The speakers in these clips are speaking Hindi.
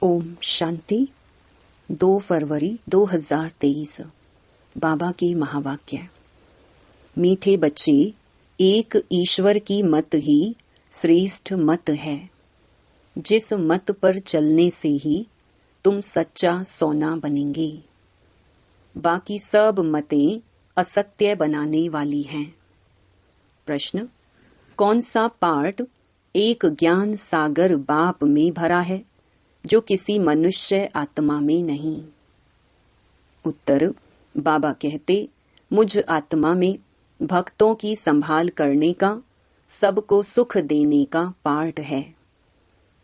ओम शांति। 2 फरवरी 2023। बाबा के महावाक्य। मीठे बच्चे, एक ईश्वर की मत ही श्रेष्ठ मत है। जिस मत पर चलने से ही तुम सच्चा सोना बनेंगे। बाकी सब मतें असत्य बनाने वाली हैं। प्रश्न: कौन सा पार्ट एक ज्ञान सागर बाप में भरा है जो किसी मनुष्य आत्मा में नहीं? उत्तर: बाबा कहते, मुझ आत्मा में भक्तों की संभाल करने का, सबको सुख देने का पार्ट है।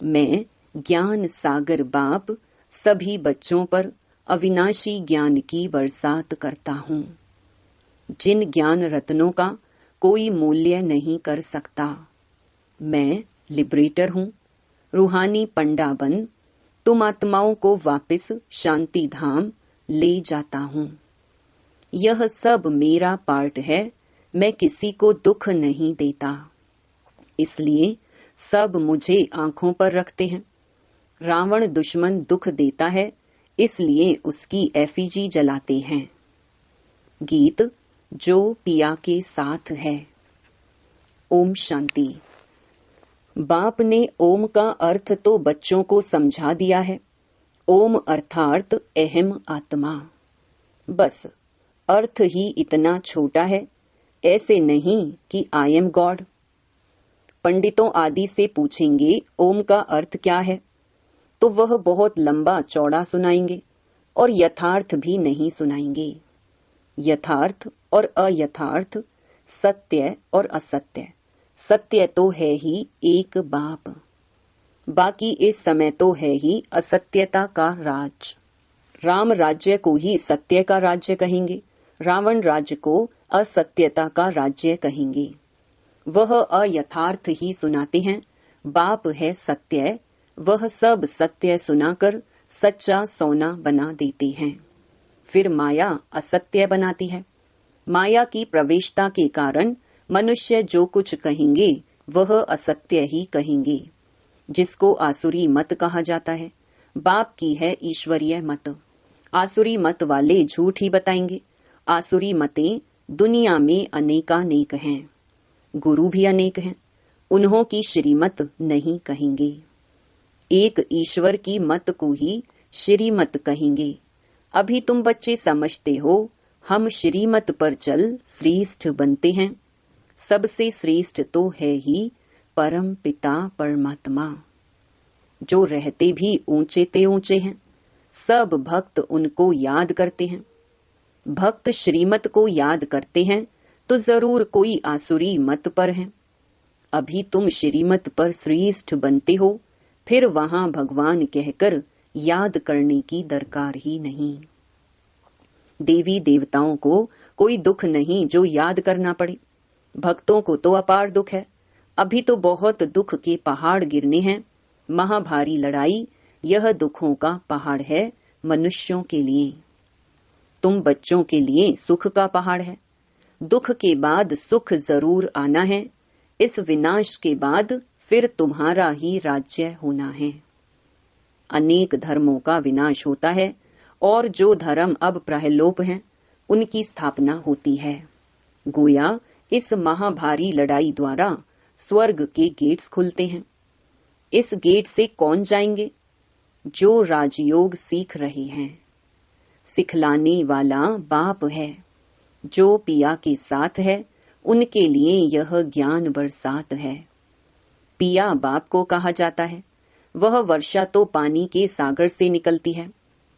मैं ज्ञान सागर बाप सभी बच्चों पर अविनाशी ज्ञान की बरसात करता हूँ। जिन ज्ञान रत्नों का कोई मूल्य नहीं कर सकता। मैं लिबरेटर हूँ, रूहानी पंडा बन तुम आत्माओं को वापस शांति धाम ले जाता हूँ। यह सब मेरा पार्ट है। मैं किसी को दुख नहीं देता, इसलिए सब मुझे आंखों पर रखते हैं। रावण दुश्मन दुख देता है, इसलिए उसकी एफिजी जलाते हैं। गीत जो पिया के साथ है। ओम शांति। बाप ने ओम का अर्थ तो बच्चों को समझा दिया है। ओम अर्थात अहम आत्मा। बस अर्थ ही इतना छोटा है, ऐसे नहीं कि आई एम गॉड। पंडितों आदि से पूछेंगे ओम का अर्थ क्या है, तो वह बहुत लंबा चौड़ा सुनाएंगे और यथार्थ भी नहीं सुनाएंगे। यथार्थ और अयथार्थ, सत्य और असत्य। सत्य तो है ही एक बाप, बाकी इस समय तो है ही असत्यता का राज। राम राज्य को ही सत्य का राज्य कहेंगे, रावण राज्य को असत्यता का राज्य कहेंगे। वह अयथार्थ ही सुनाते हैं, बाप है सत्य। वह सब सत्य सुनाकर सच्चा सोना बना देते हैं। फिर माया असत्य बनाती है। माया की प्रवेशता के कारण मनुष्य जो कुछ कहेंगे वह असत्य ही कहेंगे, जिसको आसुरी मत कहा जाता है। बाप की है ईश्वरीय मत। आसुरी मत वाले झूठ ही बताएंगे। आसुरी मतें दुनिया में अनेकानेक हैं, गुरु भी अनेक हैं, उन्हों की श्रीमत नहीं कहेंगे। एक ईश्वर की मत को ही श्रीमत कहेंगे। अभी तुम बच्चे समझते हो, हम श्रीमत पर चल श्रेष्ठ बनते हैं। सबसे श्रेष्ठ तो है ही परम पिता परमात्मा, जो रहते भी ऊंचे ते ऊंचे हैं। सब भक्त उनको याद करते हैं। भक्त श्रीमत को याद करते हैं तो जरूर कोई आसुरी मत पर है। अभी तुम श्रीमत पर श्रेष्ठ बनते हो, फिर वहां भगवान कहकर याद करने की दरकार ही नहीं। देवी देवताओं को कोई दुख नहीं जो याद करना पड़े। भक्तों को तो अपार दुख है। अभी तो बहुत दुख के पहाड़ गिरने हैं। महाभारी लड़ाई यह दुखों का पहाड़ है मनुष्यों के लिए। तुम बच्चों के लिए सुख का पहाड़ है। दुख के बाद सुख जरूर आना है। इस विनाश के बाद फिर तुम्हारा ही राज्य होना है। अनेक धर्मों का विनाश होता है और जो धर्म अब प्रलोभ हैं, उनकी स्थापना होती है। गोया इस महाभारी लड़ाई द्वारा स्वर्ग के गेट्स खुलते हैं। इस गेट से कौन जाएंगे? जो राजयोग सीख रहे हैं। सिखलाने वाला बाप है। जो पिया के साथ है, उनके लिए यह ज्ञान बरसात है। पिया बाप को कहा जाता है। वह वर्षा तो पानी के सागर से निकलती है।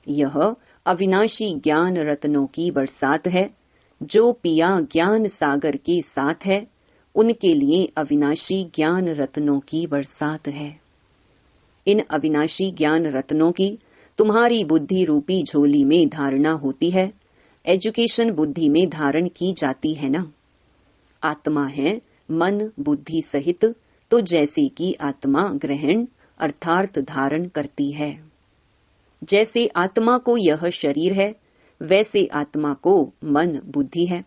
यह अविनाशी ज्ञान रत्नों की बरसात है। जो पिया ज्ञान सागर के साथ है, उनके लिए अविनाशी ज्ञान रत्नों की बरसात है। इन अविनाशी ज्ञान रत्नों की तुम्हारी बुद्धि रूपी झोली में धारणा होती है। एजुकेशन बुद्धि में धारण की जाती है ना। आत्मा है मन बुद्धि सहित, तो जैसे कि आत्मा ग्रहण अर्थात धारण करती है। जैसे आत्मा को यह शरीर है, वैसे आत्मा को मन बुद्धि है।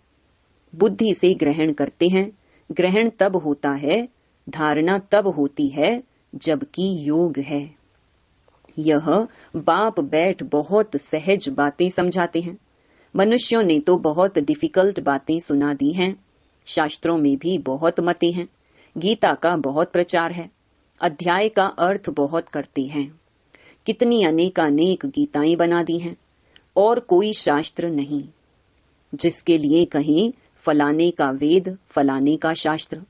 बुद्धि से ग्रहण करते हैं। ग्रहण तब होता है, धारणा तब होती है जबकि योग है। यह बाप बैठ बहुत सहज बातें समझाते हैं। मनुष्यों ने तो बहुत डिफिकल्ट बातें सुना दी हैं। शास्त्रों में भी बहुत मतें हैं। गीता का बहुत प्रचार है। अध्याय का अर्थ बहुत करते हैं। कितनी अनेकानेक गीताएं बना दी हैं और कोई शास्त्र नहीं। जिसके लिए कहीं फलाने का वेद, फलाने का शास्त्र।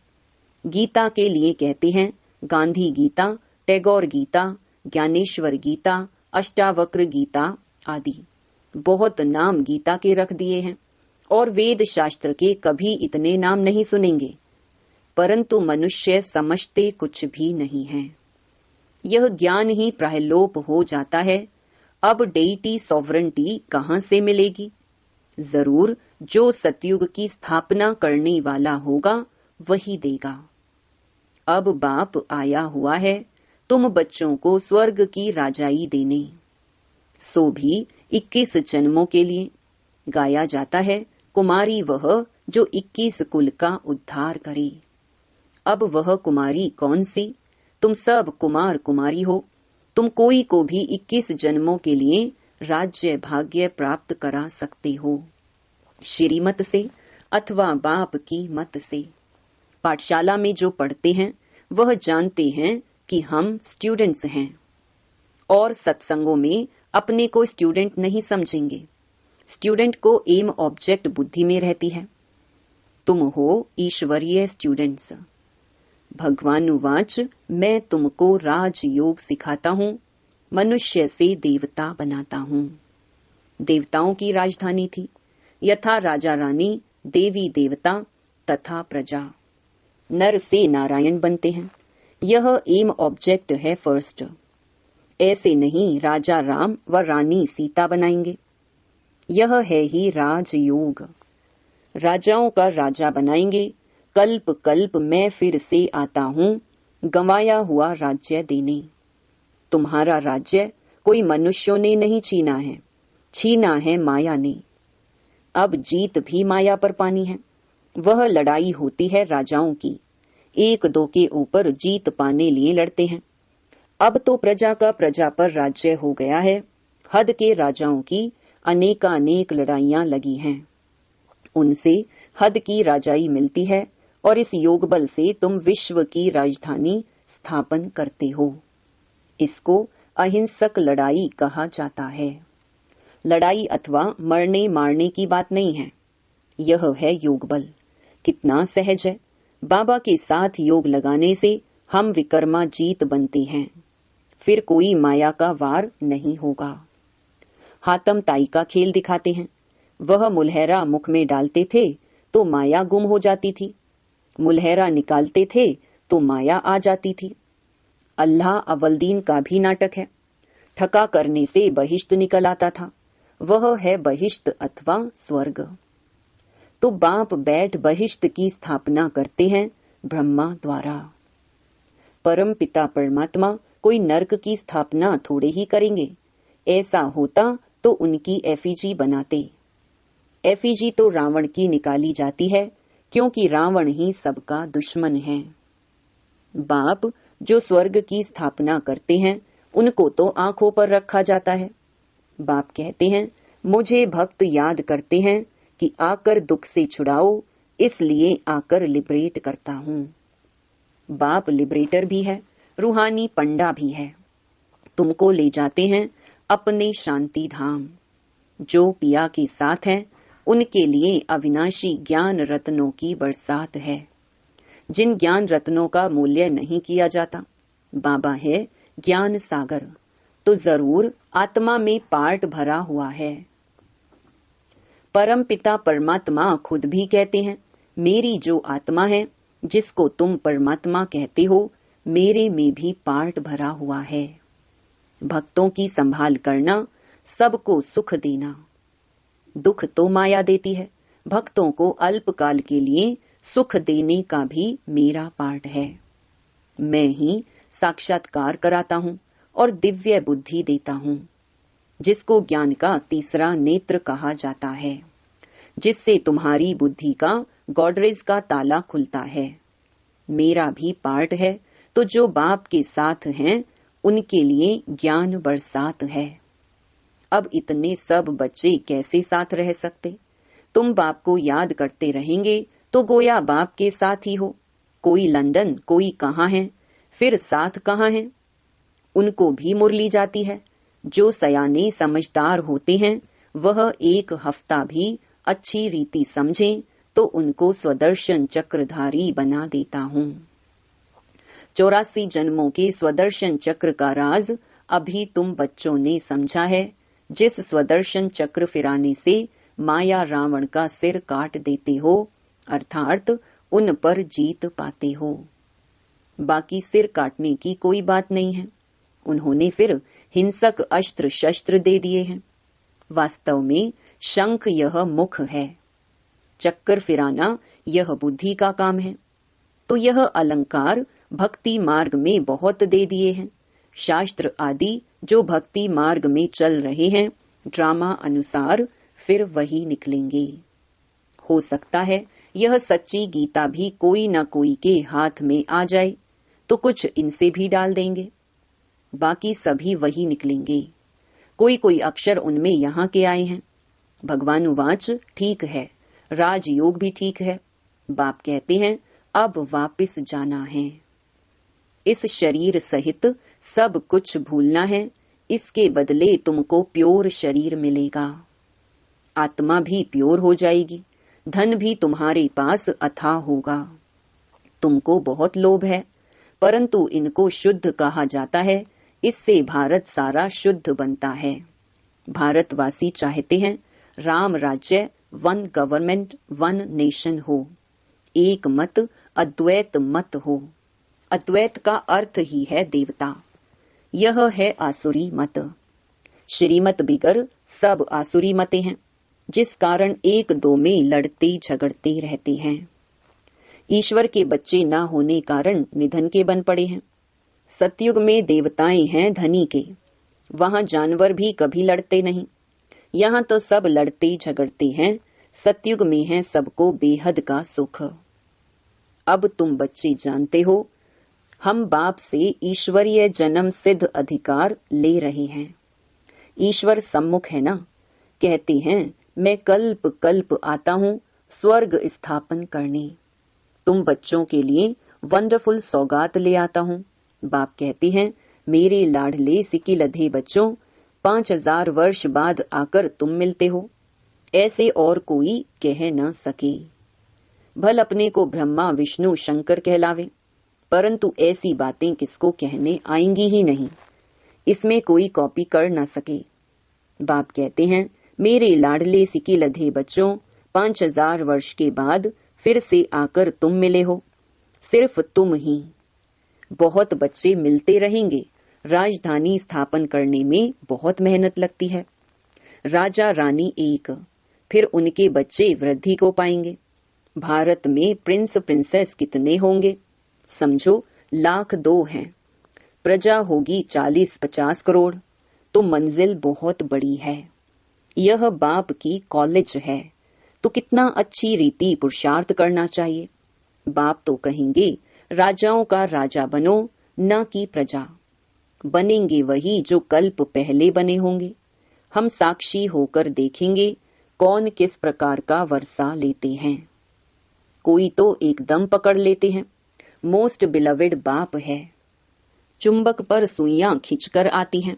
गीता के लिए कहते हैं गांधी गीता, टैगोर गीता, ज्ञानेश्वर गीता, अष्टावक्र गीता आदि। बहुत नाम गीता के रख दिए हैं और वेद शास्त्र के कभी इतने नाम नहीं सुनेंगे, परंतु मनुष्य समझते कुछ भी नहीं है। यह ज्ञान ही प्रलोप हो जाता है। अब डेइटी सॉवरेंटी कहां से मिलेगी? जरूर जो सतयुग की स्थापना करने वाला होगा वही देगा। अब बाप आया हुआ है तुम बच्चों को स्वर्ग की राजाई देने, सो भी 21 जन्मों के लिए। गाया जाता है कुमारी वह जो 21 कुल का उद्धार करे। अब वह कुमारी कौन सी? तुम सब कुमार कुमारी हो। तुम कोई को भी 21 जन्मों के लिए राज्य भाग्य प्राप्त करा सकते हो, श्रीमत से अथवा बाप की मत से। पाठशाला में जो पढ़ते हैं वह जानते हैं कि हम स्टूडेंट्स हैं और सत्संगों में अपने को स्टूडेंट नहीं समझेंगे। स्टूडेंट को एम ऑब्जेक्ट बुद्धि में रहती है। तुम हो ईश्वरीय स्टूडेंट्स। भगवानुवाच मैं तुमको राजयोग सिखाता हूँ, मनुष्य से देवता बनाता हूँ। देवताओं की राजधानी थी, यथा राजा रानी, देवी देवता तथा प्रजा। नर से नारायण बनते हैं। यह एम ऑब्जेक्ट है फर्स्ट। ऐसे नहीं राजा राम व रानी सीता बनाएंगे। यह है ही राजयोग। राजाओं का राजा बनाएंगे। कल्प कल्प मैं फिर से आता हूँ गंवाया हुआ राज्य देने। तुम्हारा राज्य कोई मनुष्यों ने नहीं छीना है, छीना है माया ने। अब जीत भी माया पर पानी है। वह लड़ाई होती है राजाओं की, एक दो के ऊपर जीत पाने लिए लड़ते हैं। अब तो प्रजा का प्रजा पर राज्य हो गया है। हद के राजाओं की अनेकानेक लड़ाइयां लगी हैं, उनसे हद की राजाई मिलती है और इस योग बल से तुम विश्व की राजधानी स्थापन करते हो। इसको अहिंसक लड़ाई कहा जाता है। लड़ाई अथवा मरने मारने की बात नहीं है, यह है योग बल। कितना सहज है। बाबा के साथ योग लगाने से हम विकर्मा जीत बनते हैं, फिर कोई माया का वार नहीं होगा। हातम ताई का खेल दिखाते हैं। वह मुलहरा मुख में डालते थे तो माया गुम हो जाती थी, मुलहरा निकालते थे तो माया आ जाती थी। अल्लाह अवलदीन का भी नाटक है। ठका करने से बहिश्त निकल आता था, वह है बहिश्त अथवा स्वर्ग। तो बाप बैठ बहिश्त की स्थापना करते हैं ब्रह्मा द्वारा। परम पिता परमात्मा कोई नरक की स्थापना थोड़े ही करेंगे। ऐसा होता तो उनकी एफिजी बनाते। एफिजी तो रावण की निकाली जाती है, क्योंकि रावण ही सबका दुश्मन है। बाप जो स्वर्ग की स्थापना करते हैं उनको तो आंखों पर रखा जाता है। बाप कहते हैं मुझे भक्त याद करते हैं कि आकर दुख से छुड़ाओ, इसलिए आकर लिबरेट करता हूँ। बाप लिबरेटर भी है, रूहानी पंडा भी है। तुमको ले जाते हैं अपने शांति धाम। जो पिया के साथ हैं उनके लिए अविनाशी ज्ञान रत्नों की बरसात है। जिन ज्ञान रत्नों का मूल्य नहीं किया जाता। बाबा है ज्ञान सागर, तो जरूर आत्मा में पार्ट भरा हुआ है। परम पिता परमात्मा खुद भी कहते हैं मेरी जो आत्मा है, जिसको तुम परमात्मा कहते हो, मेरे में भी पार्ट भरा हुआ है। भक्तों की संभाल करना, सबको सुख देना। दुख तो माया देती है, भक्तों को अल्पकाल के लिए सुख देने का भी मेरा पार्ट है। मैं ही साक्षात्कार कराता हूँ और दिव्य बुद्धि देता हूँ, जिसको ज्ञान का तीसरा नेत्र कहा जाता है, जिससे तुम्हारी बुद्धि का गॉडरेज का ताला खुलता है। मेरा भी पार्ट है, तो जो बाप के साथ हैं उनके लिए ज्ञान बरसात है। अब इतने सब बच्चे कैसे साथ रह सकते? तुम बाप को याद करते रहेंगे तो गोया बाप के साथ ही हो। कोई लंदन, कोई कहाँ है, फिर साथ कहाँ है? उनको भी मुरली जाती है। जो सयाने समझदार होते हैं वह एक हफ्ता भी अच्छी रीति समझें तो उनको स्वदर्शन चक्रधारी बना देता हूँ। 84 जन्मों के स्वदर्शन चक्र का राज अभी तुम बच्चों ने समझा है। जिस स्वदर्शन चक्र फिराने से माया रावण का सिर काट देते हो, अर्थात उन पर जीत पाते हो। बाकी सिर काटने की कोई बात नहीं है। उन्होंने फिर हिंसक अस्त्र शस्त्र दे दिए हैं। वास्तव में शंख यह मुख है, चक्कर फिराना यह बुद्धि का काम है। तो यह अलंकार भक्ति मार्ग में बहुत दे दिए हैं। शास्त्र आदि जो भक्ति मार्ग में चल रहे हैं, ड्रामा अनुसार फिर वही निकलेंगे। हो सकता है यह सच्ची गीता भी कोई न कोई के हाथ में आ जाए तो कुछ इनसे भी डाल देंगे, बाकी सभी वही निकलेंगे। कोई कोई अक्षर उनमें यहाँ के आए हैं। भगवानुवाच ठीक है, राजयोग भी ठीक है। बाप कहते हैं अब वापस जाना है। इस शरीर सहित सब कुछ भूलना है, इसके बदले तुमको प्योर शरीर मिलेगा। आत्मा भी प्योर हो जाएगी, धन भी तुम्हारे पास अथाह होगा। तुमको बहुत लोभ है, परंतु इनको शुद्ध कहा जाता है। इससे भारत सारा शुद्ध बनता है। भारतवासी चाहते हैं राम राज्य, वन गवर्नमेंट, वन नेशन हो, एक मत, अद्वैत मत हो। अद्वैत का अर्थ ही है देवता। यह है आसुरी मत। श्रीमत बिगर सब आसुरी मते हैं, जिस कारण एक दो में लड़ते झगड़ते रहते हैं। ईश्वर के बच्चे न होने कारण निधन के बन पड़े हैं। सतयुग में देवताएं हैं धनी के, वहां जानवर भी कभी लड़ते नहीं। यहाँ तो सब लड़ते झगड़ते हैं। सतयुग में है सबको बेहद का सुख। अब तुम बच्चे जानते हो, हम बाप से ईश्वरीय जन्म सिद्ध अधिकार ले रहे हैं। ईश्वर सम्मुख है ना, कहते हैं मैं कल्प कल्प आता हूँ स्वर्ग स्थापन करने। तुम बच्चों के लिए वंडरफुल सौगात ले आता हूँ। बाप कहते हैं मेरे लाडले सिकिलधे बच्चों, 5000 वर्ष बाद आकर तुम मिलते हो, ऐसे और कोई कह न सके। भल अपने को ब्रह्मा विष्णु शंकर कहलावे, परंतु ऐसी बातें किसको कहने आएंगी ही नहीं, इसमें कोई कॉपी कर न सके। बाप कहते हैं मेरे लाडले सिकिलधे बच्चों, 5000 वर्ष के बाद फिर से आकर तुम मिले हो, सिर्फ तुम ही। बहुत बच्चे मिलते रहेंगे। राजधानी स्थापन करने में बहुत मेहनत लगती है। राजा रानी एक, फिर उनके बच्चे वृद्धि को पाएंगे। भारत में प्रिंस प्रिंसेस कितने होंगे? समझो 1,02,000 हैं। प्रजा होगी 40-50 करोड़। तो मंजिल बहुत बड़ी है। यह बाप की कॉलेज है, तो कितना अच्छी रीति पुरुषार्थ करना चाहिए। बाप तो कहेंगे राजाओं का राजा बनो, न कि प्रजा। बनेंगे वही जो कल्प पहले बने होंगे। हम साक्षी होकर देखेंगे कौन किस प्रकार का वर्षा लेते हैं। कोई तो एकदम पकड़ लेते हैं। मोस्ट बिलवेड बाप है। चुंबक पर सुइयां खिंचकर आती हैं।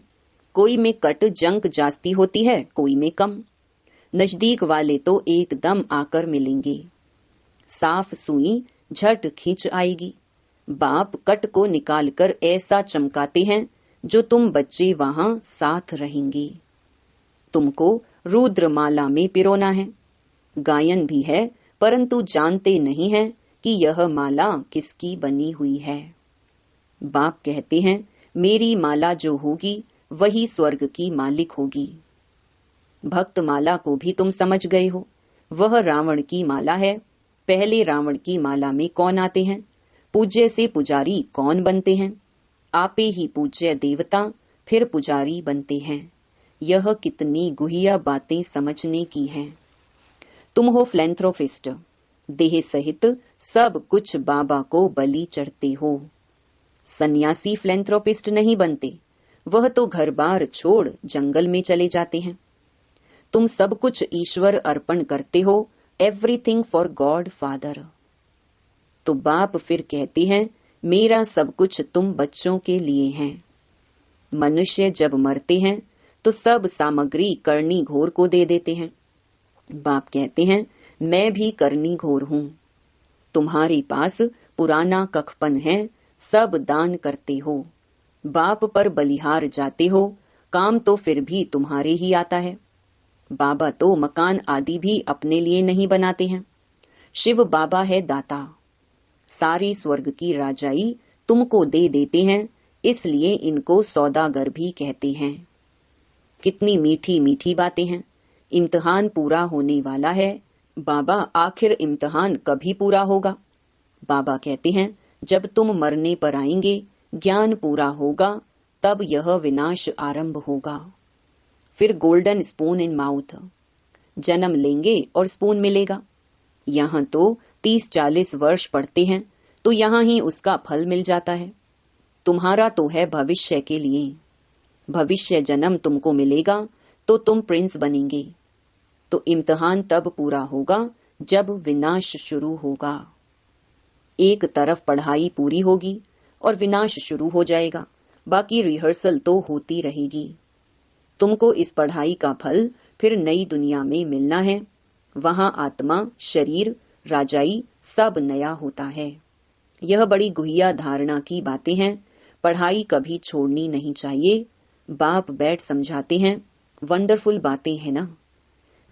कोई में कट जंक जास्ती होती है, कोई में कम। नजदीक वाले तो एकदम आकर मिलेंगे। साफ सुई झट खींच आएगी। बाप कट को निकालकर ऐसा चमकाते हैं जो तुम बच्चे वहां साथ रहेंगे। तुमको रुद्रमाला में पिरोना है। गायन भी है, परंतु जानते नहीं हैं कि यह माला किसकी बनी हुई है। बाप कहते हैं मेरी माला जो होगी वही स्वर्ग की मालिक होगी। भक्त माला को भी तुम समझ गए हो, वह रावण की माला है। पहले रावण की माला में कौन आते हैं? पूज्य से पुजारी कौन बनते हैं? आपे ही पूज्य देवता फिर पुजारी बनते हैं। यह कितनी गुहिया बातें समझने की हैं। तुम हो फिलैंथ्रोपिस्ट, देह सहित सब कुछ बाबा को बलि चढ़ते हो। सन्यासी फिलैंथ्रोपिस्ट नहीं बनते, वह तो घर बार छोड़ जंगल में चले जाते हैं। तुम सब कुछ ईश्वर अर्पण करते हो, एवरीथिंग फॉर गॉड फादर। तो बाप फिर कहते हैं, मेरा सब कुछ तुम बच्चों के लिए है। मनुष्य जब मरते हैं तो सब सामग्री करनी घोर को दे देते हैं। बाप कहते हैं, मैं भी करनी घोर हूं। तुम्हारे पास पुराना कखपन है, सब दान करते हो। बाप पर बलिहार जाते हो, काम तो फिर भी तुम्हारे ही आता है। बाबा तो मकान आदि भी अपने लिए नहीं बनाते हैं। शिव बाबा है दाता। सारी स्वर्ग की राजाई तुमको दे देते हैं, इसलिए इनको सौदागर भी कहते हैं। कितनी मीठी मीठी बातें हैं। इम्तिहान पूरा होने वाला है। बाबा, आखिर इम्तिहान कभी पूरा होगा? बाबा कहते हैं, जब तुम मरने पर आएंगे, ज्ञान पूरा होगा, तब यह विनाश आरंभ होगा। फिर गोल्डन स्पून इन माउथ, जन्म लेंगे और स्पून मिलेगा। यहाँ तो 30-40 वर्ष पढ़ते हैं तो यहाँ ही उसका फल मिल जाता है। तुम्हारा तो है भविष्य के लिए। भविष्य जन्म तुमको मिलेगा तो तुम प्रिंस बनेंगे। तो इम्तिहान तब पूरा होगा जब विनाश शुरू होगा। एक तरफ पढ़ाई पूरी होगी और विनाश शुरू हो जाएगा, बाकी रिहर्सल तो होती रहेगी। तुमको इस पढ़ाई का फल फिर नई दुनिया में मिलना है। वहां आत्मा, शरीर, राजाई सब नया होता है। यह बड़ी गुहिया धारणा की बातें हैं। पढ़ाई कभी छोड़नी नहीं चाहिए। बाप बैठ समझाते हैं, वंडरफुल बातें हैं ना।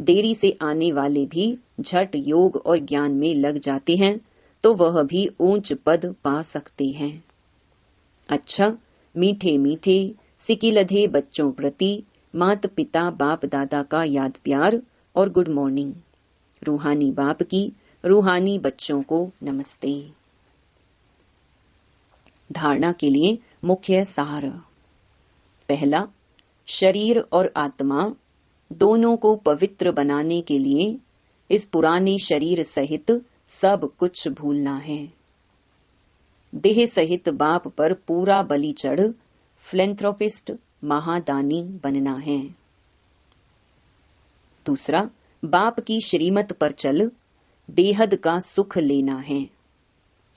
देरी से आने वाले भी झट योग और ज्ञान में लग जाते हैं तो वह भी ऊंच पद पा सकते हैं। अच्छा, मीठे मीठे सिकिलधे बच्चों प्रति माता पिता बाप दादा का याद प्यार और गुड मॉर्निंग। रूहानी बाप की रूहानी बच्चों को नमस्ते। धारणा के लिए मुख्य सार। पहला, शरीर और आत्मा दोनों को पवित्र बनाने के लिए इस पुराने शरीर सहित सब कुछ भूलना है। देह सहित बाप पर पूरा बलि चढ़ फिलैंथ्रोपिस्ट, महादानी बनना है। दूसरा, बाप की श्रीमत पर चल बेहद का सुख लेना है।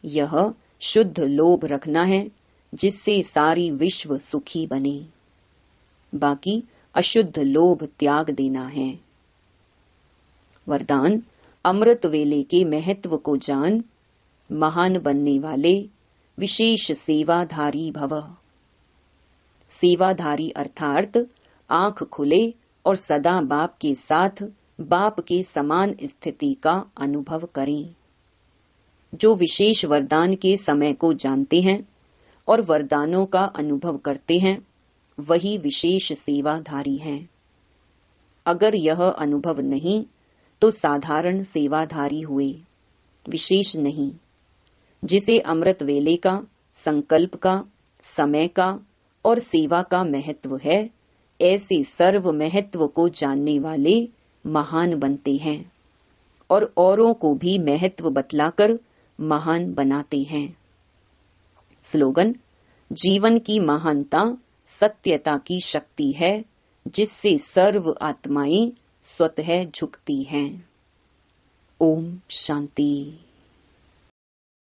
यह शुद्ध लोभ रखना है जिससे सारी विश्व सुखी बने। बाकी अशुद्ध लोभ त्याग देना है। वरदान, अमृत वेले के महत्व को जान, महान बनने वाले विशेष सेवाधारी भव। सेवाधारी अर्थात आंख खुले और सदा बाप के साथ बाप के समान स्थिति का अनुभव करें। जो विशेष वरदान के समय को जानते हैं और वरदानों का अनुभव करते हैं, वही विशेष सेवाधारी हैं। अगर यह अनुभव नहीं तो साधारण सेवाधारी हुए, विशेष नहीं। जिसे अमृत वेले का, संकल्प का, समय का और सेवा का महत्व है, ऐसे सर्व महत्व को जानने वाले महान बनते हैं और औरों को भी महत्व बतलाकर महान बनाते हैं। स्लोगन, जीवन की महानता सत्यता की शक्ति है जिससे सर्व आत्माएं स्वतः झुकती हैं। ओम शांति।